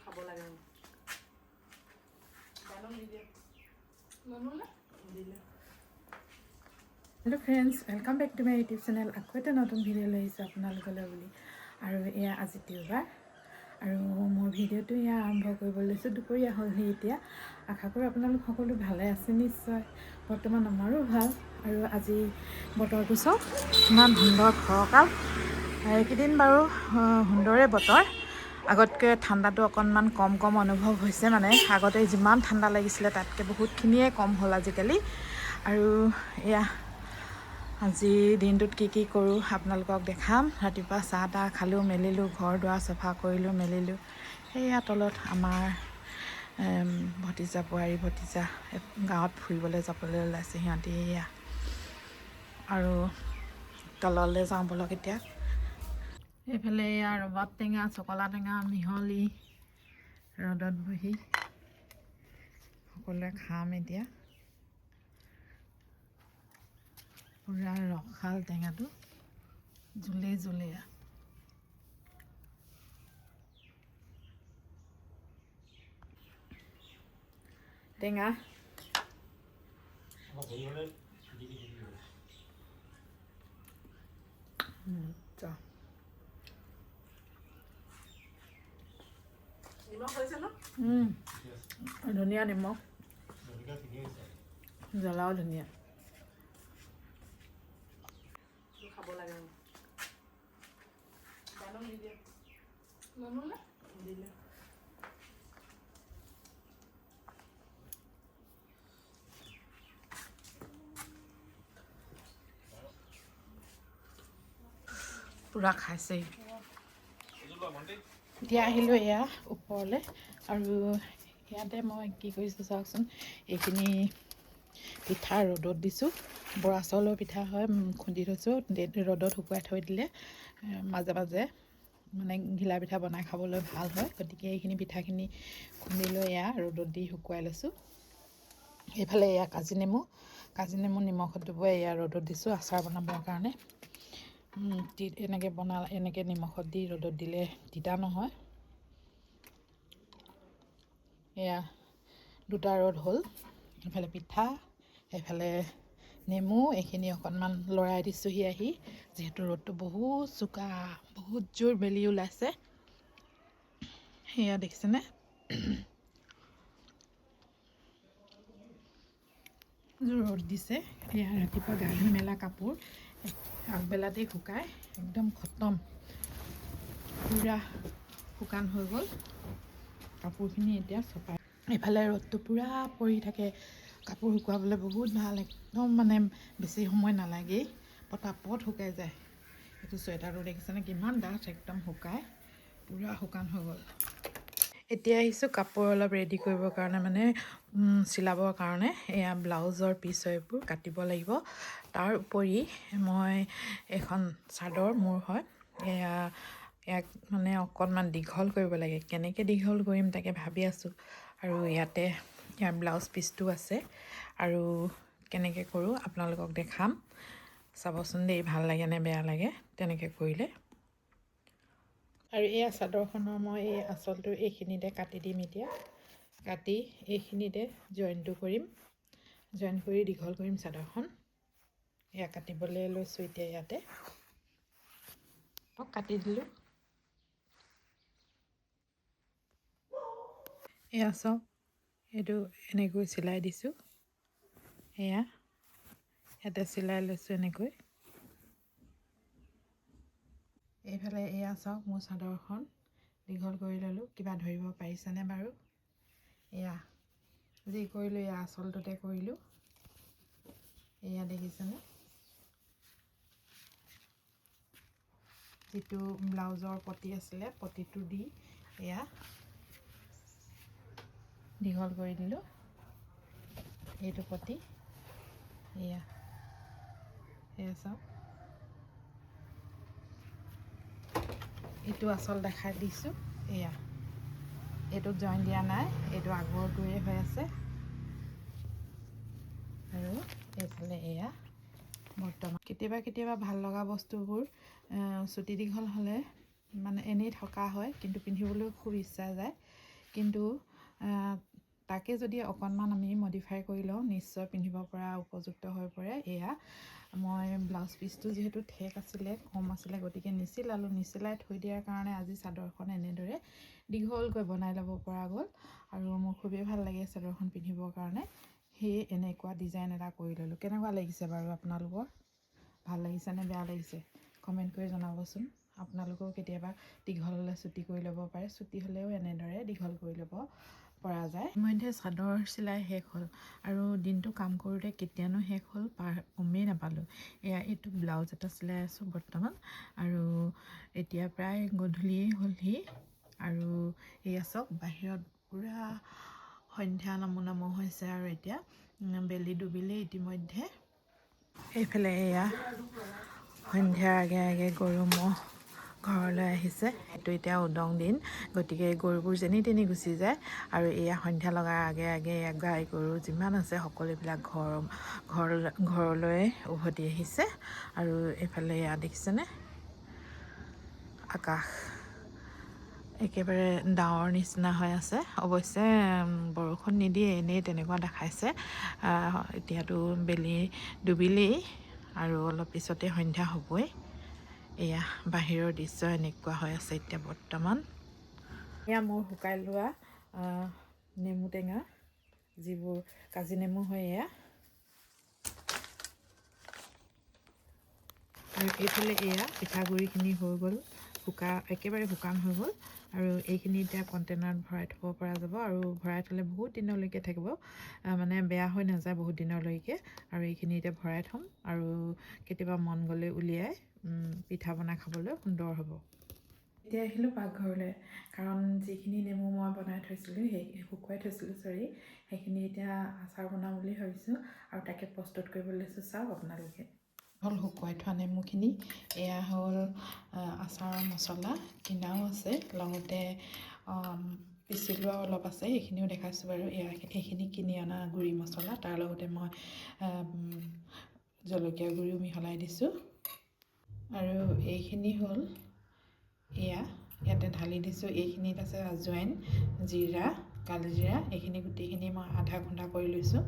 খাব লাগে hello friends welcome back to my YouTube channel আকৌ এটা নতুন ভিডিঅ' লৈ আহিছোঁ আপোনালোকলৈ বুলি আৰু এয়া আজি দেওবাৰ আৰু মোৰ ভিডিঅ'টো এয়া আৰম্ভ কৰিব লৈছোঁ দুপৰীয়া হ'লহি এতিয়া আশা কৰোঁ আপোনালোক সকলো ভালে আছে নিশ্চয় বৰ্তমান আমাৰো ভাল আৰু আজি বতৰটো চাওক ইমান সুন্দৰ ফৰকাল এইকেইদিন বাৰু সুন্দৰে বতৰ আগতকৈ ঠাণ্ডাটো অকণমান কম অনুভৱ হৈছে মানে আগতে যিমান ঠাণ্ডা লাগিছিলে তাতকৈ বহুতখিনিয়ে কম হ'ল আজিকালি আৰু এয়া আজি দিনটোত কি কৰোঁ আপোনালোকক দেখাম ৰাতিপুৱা চাহ তাহ খালোঁ মেলিলোঁ ঘৰ দুৱাৰ চফা কৰিলোঁ মেলিলোঁ সেয়া তলত আমাৰ ভতিজা বোৱাৰী ভতিজা গাঁৱত ফুৰিবলৈ যাবলৈ ওলাইছে সিহঁতি এয়া আৰু তললৈ যাওঁ বলক এতিয়া এইফালে এয়া ৰবাব টেঙা চকলা টেঙা মিহলি ৰ'দত বহি সকলোৱে খাম এতিয়া পুৰা ৰসাল টেঙাটো জুলীয়া টেঙা ধুনীয়া নিমখ জ্বলাও ধুনীয়া খাব লাগে পুৰা খাইছে এতিয়া আহিলোঁ এয়া ওপৰলৈ আৰু ইয়াতে মই কি কৰিছোঁ চাওকচোন এইখিনি পিঠা ৰ'দত দিছোঁ বৰা চাউলৰ পিঠা হয় খুন্দি থৈছোঁ ৰ'দত শুকুৱাই থৈ দিলে মাজে মাজে মানে ঘিলা পিঠা বনাই খাবলৈ ভাল হয় গতিকে এইখিনি পিঠাখিনি খুন্দি লৈ এয়া ৰ'দত দি শুকুৱাই লৈছোঁ এইফালে এয়া কাজি নেমু নিমখত ডুবাই এয়া ৰ'দত দিছোঁ আচাৰ বনাবৰ কাৰণে এনেকৈ নিমখত দি ৰ'দত দিলে তিতা নহয় এয়া দুটা ৰ'দ হ'ল এইফালে পিঠা এইফালে নেমু এইখিনি অকণমান লৰাই দিছোঁহি আহি যিহেতু ৰ'দটো বহুত চোকা বহুত জোৰ বেলি ওলাইছে সেয়া দেখিছেনে ৰ'দ দিছে এয়া ৰাতিপুৱা গা ধুই মেলা কাপোৰ আগবেলাতেই শুকাই একদম খতম পুৰা শুকান হৈ গ'ল কাপোৰখিনি এতিয়া চপাই এইফালে ৰ'দটো পুৰা পৰি থাকে কাপোৰ শুকুৱাবলৈ বহুত ভাল একদম মানে বেছি সময় নালাগেই পটাপট শুকাই যায় এইটো চুৱেটাৰটো দেখিছেনে কিমান ডাঠ একদম শুকাই পুৰা শুকান হৈ গ'ল এতিয়া আহিছোঁ কাপোৰ অলপ ৰেডি কৰিবৰ কাৰণে মানে চিলাবৰ কাৰণে এয়া ব্লাউজৰ পিচ এইবোৰ কাটিব লাগিব তাৰ উপৰি মই এখন চাদৰ মোৰ হয় ইয়াক মানে অকণমান দীঘল কৰিব লাগে কেনেকৈ দীঘল কৰিম তাকে ভাবি আছোঁ আৰু ইয়াৰ ব্লাউজ পিচটো আছে আৰু কেনেকৈ কৰোঁ আপোনালোকক দেখাম চাবচোন দেই ভাল লাগে নে বেয়া লাগে তেনেকৈ কৰিলে আৰু এই চাদৰখনৰ মই এই আঁচলটো এইখিনিতে কাটি দিম এতিয়া কাটি এইখিনিতে জইন কৰি দীঘল কৰিম চাদৰখন এয়া কাটিবলৈ লৈছোঁ এতিয়া ইয়াতে কাটি দিলোঁ এয়া চাওক এইটো এনেকৈ চিলাই দিছোঁ এয়া ইয়াতে চিলাই লৈছোঁ এনেকৈ এইফালে এয়া চাওক মোৰ চাদৰখন দীঘল কৰি ল'লোঁ কিবা ধৰিব পাৰিছেনে বাৰু এয়া যি কৰিলোঁ এয়া আঁচলটোতে কৰিলোঁ এয়া দেখিছেনে যিটো ব্লাউজৰ পটি আছিলে পটিটো দি এয়া দীঘল কৰি দিলোঁ এইটো পটি এয়া চাওক এইটো আঁচল দেখাই দিছোঁ এয়া এইটোত জইন দিয়া নাই এইটো আগৰটোৱে হৈ আছে আৰু এইফালে এয়া বৰ্তমান কেতিয়াবা ভাল লগা বস্তুবোৰ চুটি দীঘল হ'লে মানে এনেই থকা হয় কিন্তু পিন্ধিবলৈও খুব ইচ্ছা যায় কিন্তু তাকে যদি অকণমান আমি মডিফাই কৰি লওঁ নিশ্চয় পিন্ধিব পৰা উপযুক্ত হৈ পৰে। এয়া মই ব্লাউজ পিচটো যিহেতু ঠেক আছিলে, কম আছিলে, গতিকে নিচিলাই থৈ দিয়াৰ কাৰণে আজি চাদৰখন এনেদৰে দীঘলকৈ বনাই ল'ব পৰা গ'ল। আৰু মোৰ খুবেই ভাল লাগে চাদৰখন পিন্ধিবৰ কাৰণে, সেয়ে এনেকুৱা ডিজাইন এটা কৰি ল'লোঁ। কেনেকুৱা লাগিছে বাৰু আপোনালোকৰ? ভাল লাগিছেনে বেয়া লাগিছে কমেণ্ট কৰি জনাবচোন। আপোনালোকেও কেতিয়াবা দীঘল হ'লে চুটি কৰি ল'ব পাৰে, চুটি হ'লেও এনেদৰে দীঘল কৰি ল'ব পৰা যায়। ইতিমধ্যে চাদৰ চিলাই শেষ হ'ল আৰু দিনটো কাম কৰোঁতে কেতিয়ানো শেষ হ'ল গমেই নাপালোঁ। এইটো ব্লাউজ এটা চিলাই আছোঁ বৰ্তমান, আৰু এতিয়া প্ৰায় গধূলিয়েই হ'লহি। আৰু এয়া চাওক বাহিৰত পূৰা সন্ধ্যা নামো হৈছে, আৰু এতিয়া বেলি ডুবিলেই ইতিমধ্যে। এইফালে এয়া সন্ধ্যাৰ আগে আগে গৰু ম'হ ঘৰলৈ আহিছে। সেইটো এতিয়া উদং দিন, গতিকে গৰুবোৰ যেনি তেনি গুচি যায়। আৰু এয়া সন্ধ্যা লগাৰ আগে আগে এয়া গাই গৰু যিমান আছে সকলোবিলাক ঘৰলৈ উভতি আহিছে। আৰু এইফালে এয়া দেখিছেনে আকাশ একেবাৰে ডাৱৰ নিচিনা হৈ আছে। অৱশ্যে বৰষুণ নিদিয়ে, এনেই তেনেকুৱা দেখাইছে। এতিয়াতো বেলি ডুবিলেই আৰু অলপ পিছতে সন্ধ্যা হ'বই। এয়া বাহিৰৰ দৃশ্য এনেকুৱা হৈ আছে এতিয়া বৰ্তমান। এয়া মোৰ শুকাই লোৱা নেমু টেঙা, যিবোৰ কাজি নেমু হয় এয়া। আৰু এইফালে এয়া পিঠাগুড়িখিনি হৈ গ'ল, একেবাৰে শুকান হৈ গ'ল। আৰু এইখিনি এতিয়া কণ্টেইনাৰত ভৰাই থ'ব পৰা যাব, আৰু ভৰাই থ'লে বহুত দিনলৈকে থাকিব, মানে বেয়া হৈ নাযায় বহুত দিনলৈকে। আৰু এইখিনি এতিয়া ভৰাই থ'ম, আৰু কেতিয়াবা মন গ'লে উলিয়াই পিঠা বনাই খাবলৈ সুন্দৰ হ'ব। এতিয়া আহিলোঁ পাকঘৰলৈ, কাৰণ যিখিনি নেমু মই বনাই থৈছিলোঁ, শুকুৱাই থৈছিলোঁ সেইখিনি এতিয়া আচাৰ বনাম বুলি ভাবিছোঁ, আৰু তাকে প্ৰস্তুত কৰিবলৈ লৈছোঁ। চাওক আপোনালোকে হ'ল শুকুৱাই থোৱা নেমুখিনি। এয়া হ'ল আচাৰৰ মছলা, কিনাও আছে, লগতে পিচি লোৱাও অলপ আছে, সেইখিনিও দেখাইছোঁ বাৰু। এইখিনি কিনি অনা গুড়ি মছলা, তাৰ লগতে মই জলকীয়া গুড়িও মিহলাই দিছোঁ। আৰু এইখিনি হ'ল ইয়াতে ঢালি দিছোঁ। এইখিনিত আছে আজৱাইন, জিৰা, কালজিৰা, এইখিনি গোটেইখিনি মই আধা খুন্দা কৰি লৈছোঁ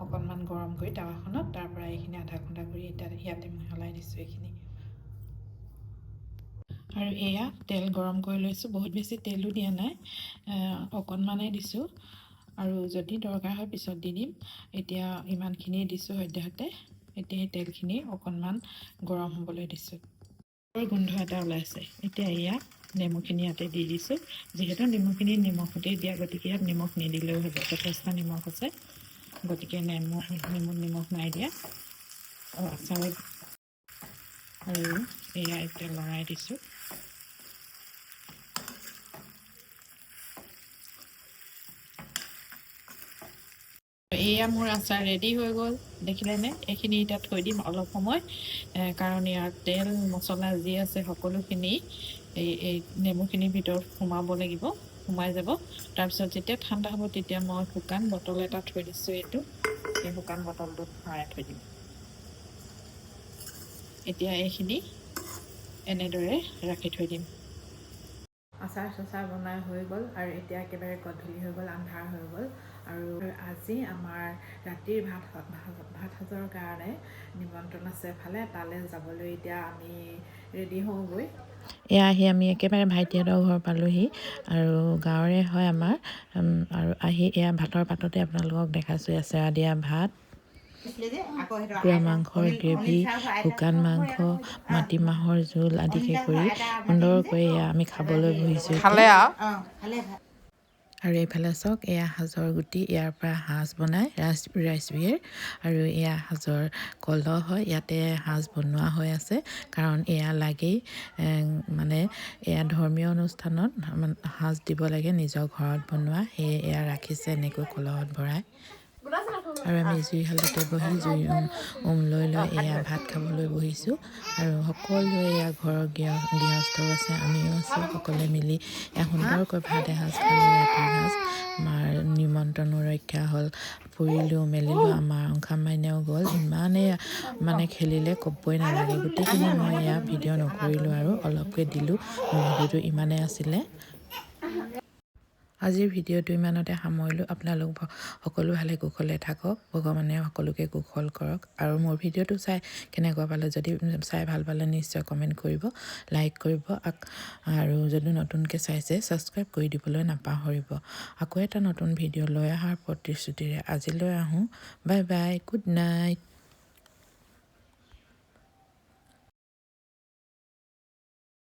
অকণমান গৰম কৰি টাৱাখনত। তাৰ পৰা এইখিনি আধা খুন্দা কৰি ইয়াতে মিহলাই দিছোঁ এইখিনি। আৰু এয়া তেল গৰম কৰি লৈছোঁ, বহুত বেছি তেলো দিয়া নাই, অকণমানেই দিছোঁ। আৰু যদি দৰকাৰ হয় পিছত দি দিম, এতিয়া ইমানখিনি দিছোঁ সদ্যহতে। এতিয়া এই তেলখিনি অকণমান গৰম হ'বলৈ দিছোঁ। গোন্ধ এটা ওলাইছে। এতিয়া এয়া নেমুখিনি ইয়াতে দি দিছোঁ। যিহেতু নেমুখিনি নিমখতেই দিয়া, গতিকে ইয়াত নিমখ নিদিলেও হ'ব, যথেষ্ট নিমখ আছে, গতিকে নেমুত নিমখ নাই দিয়া। আচাৰত আৰু এয়া এতিয়া লৰাই দিছোঁ। এয়া মোৰ আচাৰ ৰেডি হৈ গ'ল, দেখিলেনে? এইখিনি এতিয়া থৈ দিম অলপ সময়, কাৰণ ইয়াৰ তেল মছলা যি আছে সকলোখিনি এই নেমুখিনিৰ ভিতৰত সোমাই যাব। তাৰপিছত যেতিয়া ঠাণ্ডা হ'ব তেতিয়া মই শুকান বটল এটা থৈ দিছোঁ। এই শুকান বটলটোত ভৰাই থৈ দিম। এতিয়া এইখিনি এনেদৰে ৰাখি থৈ দিম। আচাৰ চাচাৰ বনাই হৈ গ'ল, আৰু এতিয়া একেবাৰে গধূলি হৈ গ'ল, আন্ধাৰ হৈ গ'ল। আৰু আজি আমাৰ ৰাতিৰ ভাত সাজৰ কাৰণে নিমন্ত্ৰণ আছে এফালে, তালৈ যাবলৈ এতিয়া আমি ৰেডি হওঁগৈ। এয়া আহি আমি একেবাৰে ভাইটিহঁতৰ ঘৰ পালোঁহি, আৰু গাঁৱৰে হয় আমাৰ। আৰু আহি এয়া ভাতৰ পাততে আপোনালোকক দেখাইছোঁ, এচেৰা দিয়া ভাত, কুকুৰা মাংসৰ গ্ৰেভি, শুকান মাংস, মাটিমাহৰ জোল আদিকে কৰি সুন্দৰকৈ এয়া আমি খাবলৈ বহিছোঁ। আৰু এইফালে চাওক, এয়া সাজৰ গুটি, ইয়াৰ পৰা সাজ বনাই ৰাইচ বিয়েৰ, আৰু এয়া সাজৰ কলহ হয়, ইয়াতে সাজ বনোৱা হৈ আছে, কাৰণ এয়া লাগেই, মানে এয়া ধৰ্মীয় অনুষ্ঠানত সাজ দিব লাগে নিজৰ ঘৰত বনোৱা, সেয়ে এয়া ৰাখিছে এনেকৈ কলহত ভৰাই। আৰু আমি জুইশালতে বহি জুই লৈ এয়া ভাত খাবলৈ বহিছোঁ। আৰু সকলোৱে এয়া ঘৰৰ গৃহস্থ আছে, আমিও আছোঁ, সকলোৱে মিলি এয়া সুন্দৰকৈ ভাত এসাঁজ খালোঁ, ৰাতিৰ সাঁজ। আমাৰ নিমন্ত্ৰণো ৰক্ষা হ'ল, ফুৰিলোঁ মেলিলোঁ, আমাৰ অংশা মাইনাও গ'ল, ইমানেই মানে খেলিলে ক'বই নালাগে। গোটেইখিনি মই এয়া ভিডিঅ' নকৰিলোঁ, আৰু অলপকৈ দিলোঁ, মোৰ ভিডিঅ'টো ইমানেই আছিলে। আজিৰ ভিডিঅ'টো ইমানতে সামৰিলোঁ আপোনালোক সকলো ভালে কুশলে থাকক ভগৱানে সকলোকে কুশল কৰক আৰু মোৰ ভিডিঅ'টো চাই কেনেকুৱা পালে যদি চাই ভাল পালে নিশ্চয় কমেণ্ট কৰিব লাইক কৰিব আৰু যদি নতুনকৈ চাইছে ছাবস্ক্ৰাইব কৰি দিবলৈ নাপাহৰিব আকৌ এটা নতুন ভিডিঅ' লৈ অহাৰ প্ৰতিশ্ৰুতিৰে আজিলৈ আহোঁ বাই বাই গুড নাইট